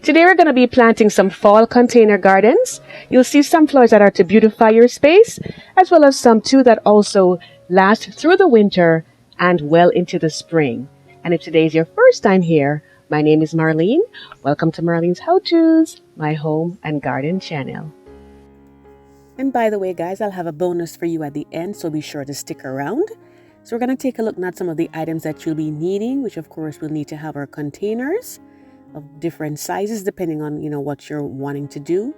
Today we're going to be planting some fall container gardens. You'll see some flowers that are to beautify your space, as well as some too that also last through the winter and well into the spring. And if today is your first time here, my name is Marlene. Welcome to Marlene's How-Tos, my home and garden channel. And by the way, guys, I'll have a bonus for you at the end, so be sure to stick around. So we're going to take a look at some of the items that you'll be needing, which of course we'll need to have our containers of different sizes depending on what you're wanting to do.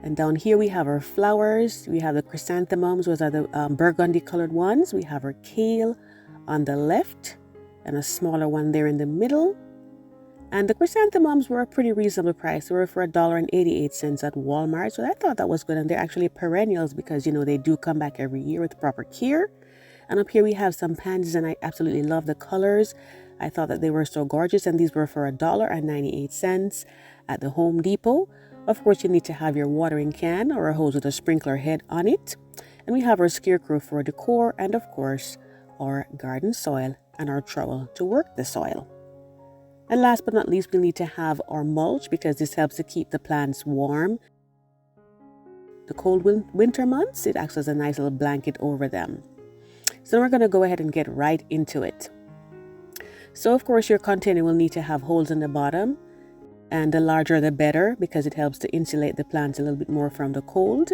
And down here we have our flowers. We have the chrysanthemums, those are the burgundy colored ones. We have our kale on the left and a smaller one there in the middle. And the chrysanthemums were a pretty reasonable price. They were for $1.88 at Walmart, so I thought that was good. And they're actually perennials because they do come back every year with proper care. And up here we have some pansies, and I absolutely love the colors. I thought that they were so gorgeous, and these were for $1.98 at the Home Depot. Of course, you need to have your watering can or a hose with a sprinkler head on it. And we have our scarecrow for decor, and of course, our garden soil and our trowel to work the soil. And last but not least, we'll need to have our mulch because this helps to keep the plants warm. The cold winter months, it acts as a nice little blanket over them. So we're going to go ahead and get right into it. So of course your container will need to have holes in the bottom, and the larger the better because it helps to insulate the plants a little bbit more from the cold.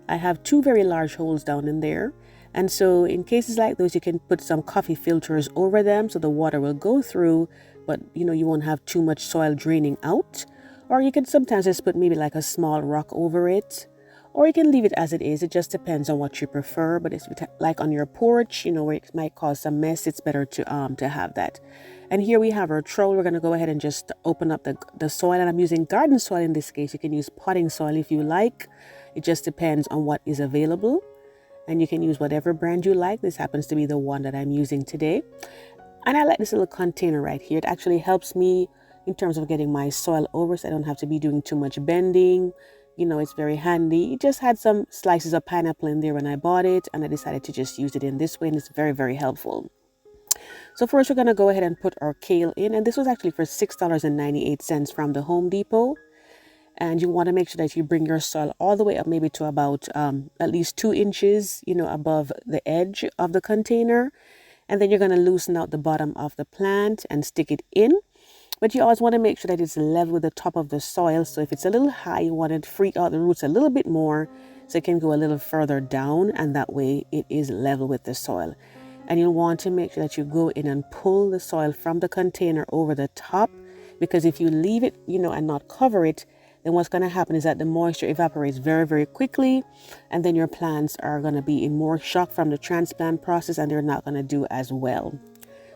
I have two very large holes down in there, and so in cases like those you can put some coffee filters over them so the water will go through, but you won't have too much soil draining out. Or you can sometimes just put maybe like a small rock over it, or you can leave it as it is. It just depends on what you prefer. But it's like on your porch, where it might cause some mess, it's better to have that. And here we have our trowel. We're going to go ahead and just open up the soil. And I'm using garden soil in this case. You can use potting soil if you like. It just depends on what is available. And you can use whatever brand you like. This happens to be the one that I'm using today. And I like this little container right here. It actually helps me in terms of getting my soil over, so I don't have to be doing too much bending. It's very handy. It just had some slices of pineapple in there when I bought it, and I decided to just use it in this way, and it's very, very helpful. So first we're going to go ahead and put our kale in, and this was actually for $6.98 from the Home Depot. And you want to make sure that you bring your soil all the way up maybe to about at least 2 inches, above the edge of the container. And then you're going to loosen out the bottom of the plant and stick it in. But you always want to make sure that it's level with the top of the soil. So if it's a little high, you want to freak out the roots a little bit more so it can go a little further down, and that way it is level with the soil. And you'll want to make sure that you go in and pull the soil from the container over the top, because if you leave it, and not cover it, then what's going to happen is that the moisture evaporates very, very quickly, and then your plants are going to be in more shock from the transplant process, and they're not going to do as well.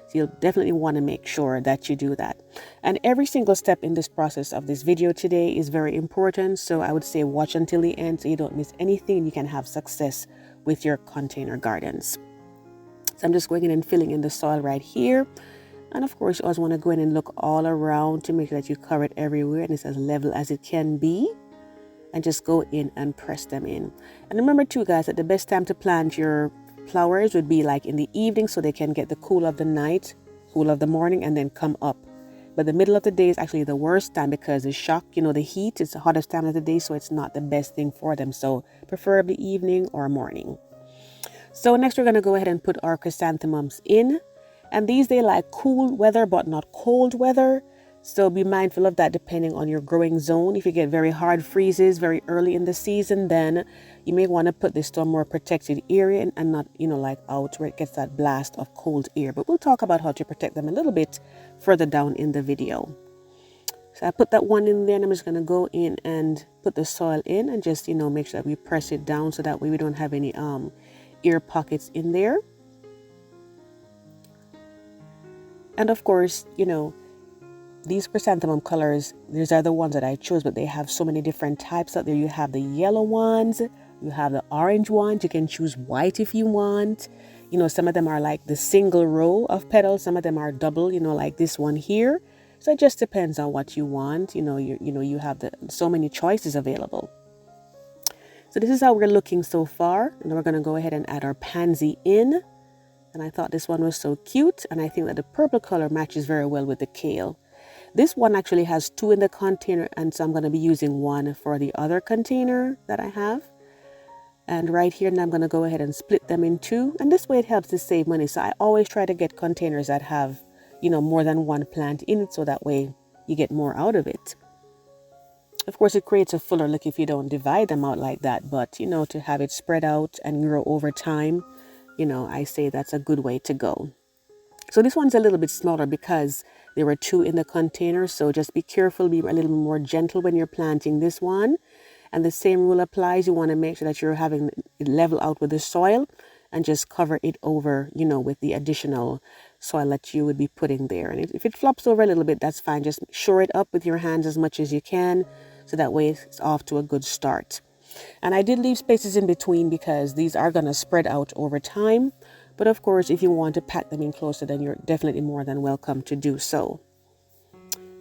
So you'll definitely want to make sure that you do that. And every single step in this process of this video today is very important. So I would say watch until the end so you don't miss anything and you can have success with your container gardens. So I'm just going in and filling in the soil right here. And of course, you always want to go in and look all around to make sure that you cover it everywhere and it's as level as it can be. And just go in and press them in. And remember too, guys, that the best time to plant your flowers would be like in the evening so they can get the cool of the night, cool of the morning, and then come up. But the middle of the day is actually the worst time because the shock, the heat is the hottest time of the day, so it's not the best thing for them. So preferably evening or morning. So next we're going to go ahead and put our chrysanthemums in. And these, they like cool weather but not cold weather. So be mindful of that depending on your growing zone. If you get very hard freezes very early in the season, then you may want to put this to a more protected area and not, like out where it gets that blast of cold air. But we'll talk about how to protect them a little bit further down in the video. So I put that one in there, and I'm just going to go in and put the soil in and just, make sure that we press it down so that way we don't have any air pockets in there. And of course, these chrysanthemum colors, these are the ones that I chose, but they have so many different types out there. You have the yellow ones, you have the orange ones, you can choose white if you want. Some of them are like the single row of petals, some of them are double, like this one here. So it just depends on what you want. You have so many choices available. So this is how we're looking so far. And we're going to go ahead and add our pansy in. And I thought this one was so cute, and I think that the purple color matches very well with the kale. This one actually has 2 in the container, and so I'm going to be using one for the other container that I have. And right here, now I'm going to go ahead and split them in 2. And this way it helps to save money. So I always try to get containers that have, more than one plant in it, so that way you get more out of it. Of course, it creates a fuller look if you don't divide them out like that. But, to have it spread out and grow over time, I say that's a good way to go. So this one's a little bit smaller because there were 2 in the container. So just be careful, be a little more gentle when you're planting this one. And the same rule applies. You want to make sure that you're having it level out with the soil and just cover it over, with the additional soil that you would be putting there. And if it flops over a little bit, that's fine. Just shore it up with your hands as much as you can, so that way it's off to a good start. And I did leave spaces in between because these are going to spread out over time. But of course, if you want to pack them in closer, then you're definitely more than welcome to do so.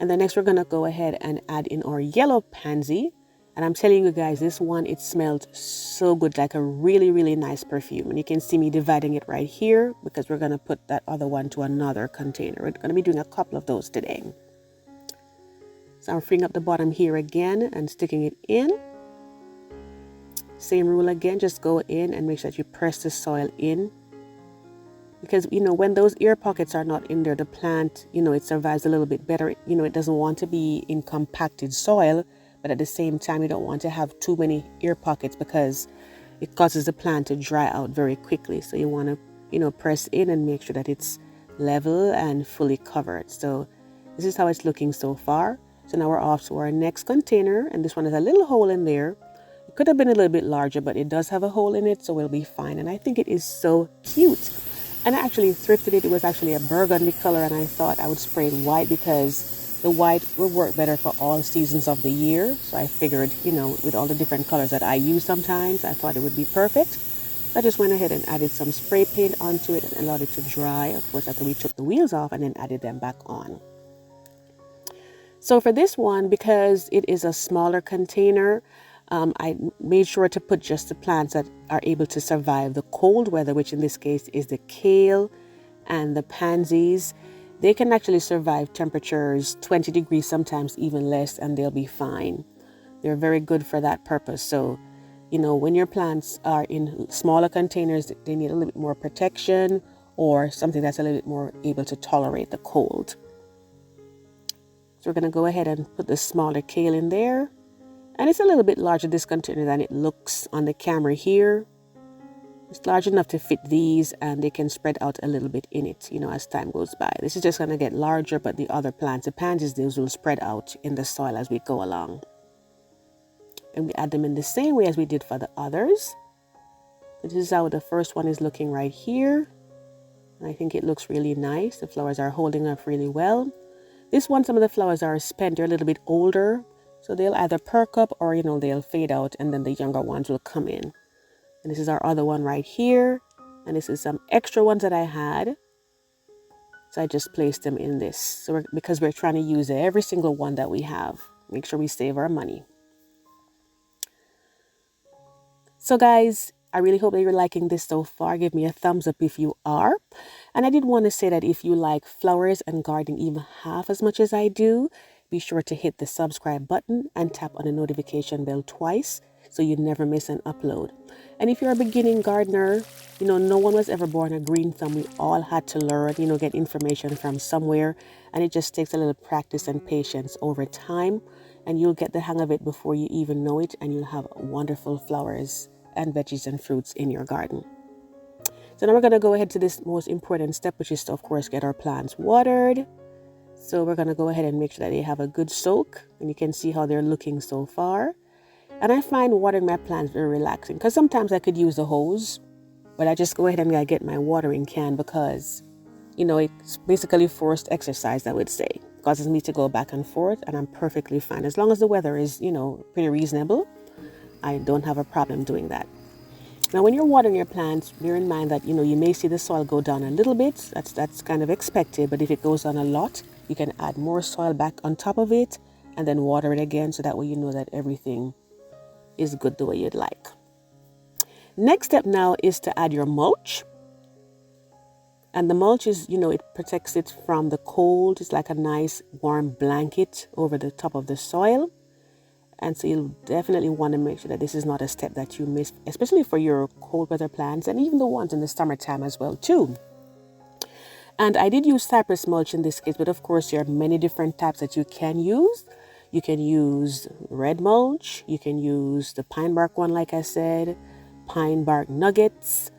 And then next, we're going to go ahead and add in our yellow pansy. And I'm telling you guys, this one, it smelled so good, like a really, really nice perfume. And you can see me dividing it right here because we're going to put that other one to another container. We're going to be doing a couple of those today. So I'm freeing up the bottom here again and sticking it in. Same rule again, just go in and make sure that you press the soil in. Because, when those air pockets are not in there, the plant, it survives a little bit better. It doesn't want to be in compacted soil. But at the same time, you don't want to have too many air pockets because it causes the plant to dry out very quickly. So you want to, press in and make sure that it's level and fully covered. So this is how it's looking so far. So now we're off to our next container. And this one has a little hole in there. It could have been a little bit larger, but it does have a hole in it. So we'll be fine. And I think it is so cute. And I actually thrifted it. It was actually a burgundy color. And I thought I would spray it white because the white will work better for all seasons of the year. So I figured, with all the different colors that I use sometimes, I thought it would be perfect. So I just went ahead and added some spray paint onto it and allowed it to dry. Of course, after we took the wheels off and then added them back on. So for this one, because it is a smaller container, I made sure to put just the plants that are able to survive the cold weather, which in this case is the kale and the pansies. They can actually survive temperatures 20 degrees, sometimes even less, and they'll be fine. They're very good for that purpose. So, when your plants are in smaller containers, they need a little bit more protection or something that's a little bit more able to tolerate the cold. So we're going to go ahead and put the smaller kale in there. And it's a little bit larger, this container, than it looks on the camera here. It's large enough to fit these, and they can spread out a little bit in it, as time goes by. This is just going to get larger, but the other plants, the pansies, those will spread out in the soil as we go along. And we add them in the same way as we did for the others. This is how the first one is looking right here. And I think it looks really nice. The flowers are holding up really well. This one, some of the flowers are spent. They're a little bit older, so they'll either perk up or, they'll fade out, and then the younger ones will come in. And this is our other one right here. And this is some extra ones that I had. So I just placed them in this. So because we're trying to use every single one that we have. Make sure we save our money. So guys, I really hope that you're liking this so far. Give me a thumbs up if you are. And I did want to say that if you like flowers and gardening even half as much as I do, be sure to hit the subscribe button and tap on the notification bell twice, so you never miss an upload. And if you're a beginning gardener, no one was ever born a green thumb. We all had to learn, get information from somewhere. And it just takes a little practice and patience over time. And you'll get the hang of it before you even know it. And you'll have wonderful flowers and veggies and fruits in your garden. So now we're going to go ahead to this most important step, which is to, of course, get our plants watered. So we're going to go ahead and make sure that they have a good soak. And you can see how they're looking so far. And I find watering my plants very relaxing because sometimes I could use a hose, but I just go ahead and I get my watering can because, it's basically forced exercise, I would say. It causes me to go back and forth, and I'm perfectly fine. As long as the weather is, pretty reasonable, I don't have a problem doing that. Now, when you're watering your plants, bear in mind that, you may see the soil go down a little bit. That's kind of expected, but if it goes down a lot, you can add more soil back on top of it and then water it again, so that way you know that everything is good the way you'd like. Next step now is to add your mulch. And the mulch is, it protects it from the cold. It's like a nice warm blanket over the top of the soil. And so you'll definitely want to make sure that this is not a step that you miss, especially for your cold weather plants and even the ones in the summertime as well too. And I did use cypress mulch in this case, but of course there are many different types that you can use. You can use red mulch, you can use the pine bark one like I said, pine bark nuggets.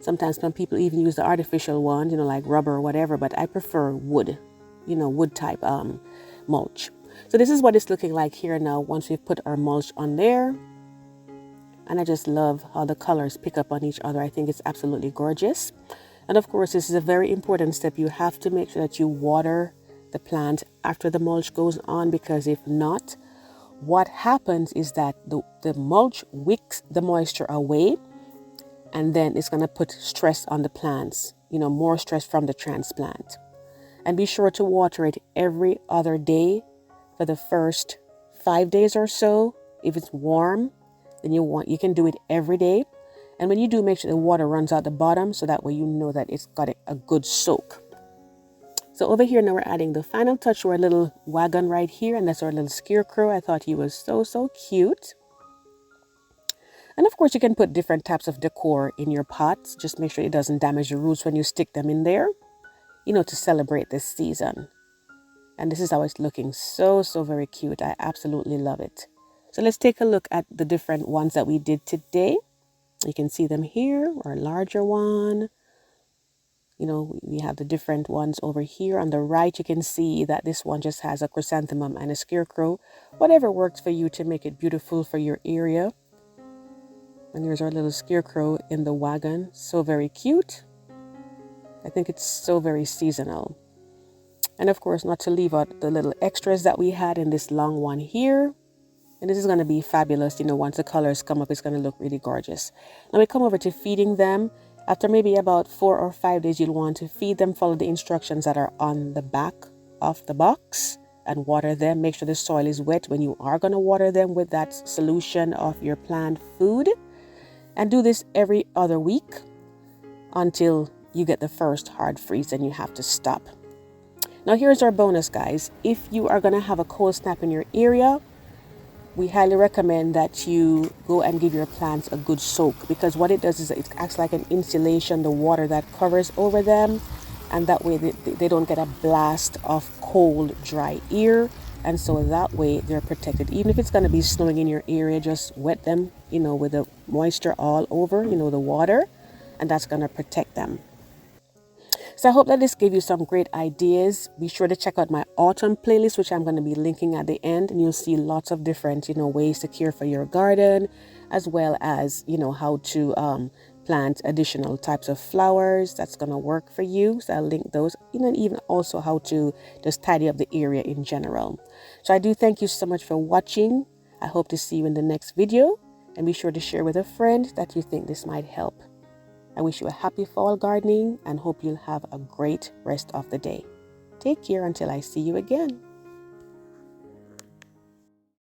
Sometimes some people even use the artificial ones, like rubber or whatever, but I prefer wood, wood type mulch. So this is what it's looking like here now once we've put our mulch on there. And I just love how the colors pick up on each other. I think it's absolutely gorgeous. And of course, this is a very important step. You have to make sure that you water the plant after the mulch goes on, because if not, what happens is that the mulch wicks the moisture away, and then it's going to put stress on the plants, more stress from the transplant. And be sure to water it every other day for the first 5 days or so. If it's warm, then you can do it every day. And when you do, make sure the water runs out the bottom, so that way you know that it's got a good soak. So over here now we're adding the final touch to our little wagon right here, and that's our little scarecrow. I thought he was so cute. And of course you can put different types of decor in your pots. Just make sure it doesn't damage the roots when you stick them in there, to celebrate this season. And this is how it's looking. So very cute. I absolutely love it. So let's take a look at the different ones that we did today. You can see them here, our larger one. We have the different ones over here. On the right, you can see that this one just has a chrysanthemum and a scarecrow. Whatever works for you to make it beautiful for your area. And here's our little scarecrow in the wagon. So very cute. I think it's so very seasonal. And of course, not to leave out the little extras that we had in this long one here. And this is going to be fabulous. Once the colors come up, it's going to look really gorgeous. Now we come over to feeding them. After maybe about 4 or 5 days, you'll want to feed them. Follow the instructions that are on the back of the box and water them. Make sure the soil is wet when you are going to water them with that solution of your plant food. And do this every other week until you get the first hard freeze, and you have to stop. Now here's our bonus, guys. If you are going to have a cold snap in your area, we highly recommend that you go and give your plants a good soak, because what it does is it acts like an insulation, the water that covers over them, and that way they don't get a blast of cold, dry air. And so that way they're protected. Even if it's going to be snowing in your area, just wet them, with the moisture all over, the water, and that's going to protect them. So I hope that this gave you some great ideas. Be sure to check out my autumn playlist, which I'm going to be linking at the end, and you'll see lots of different, ways to care for your garden, as well as, how to plant additional types of flowers that's going to work for you. So I'll link those, and even also how to just tidy up the area in general. So I do thank you so much for watching. I hope to see you in the next video, and be sure to share with a friend that you think this might help. I wish you a happy fall gardening and hope you'll have a great rest of the day. Take care until I see you again.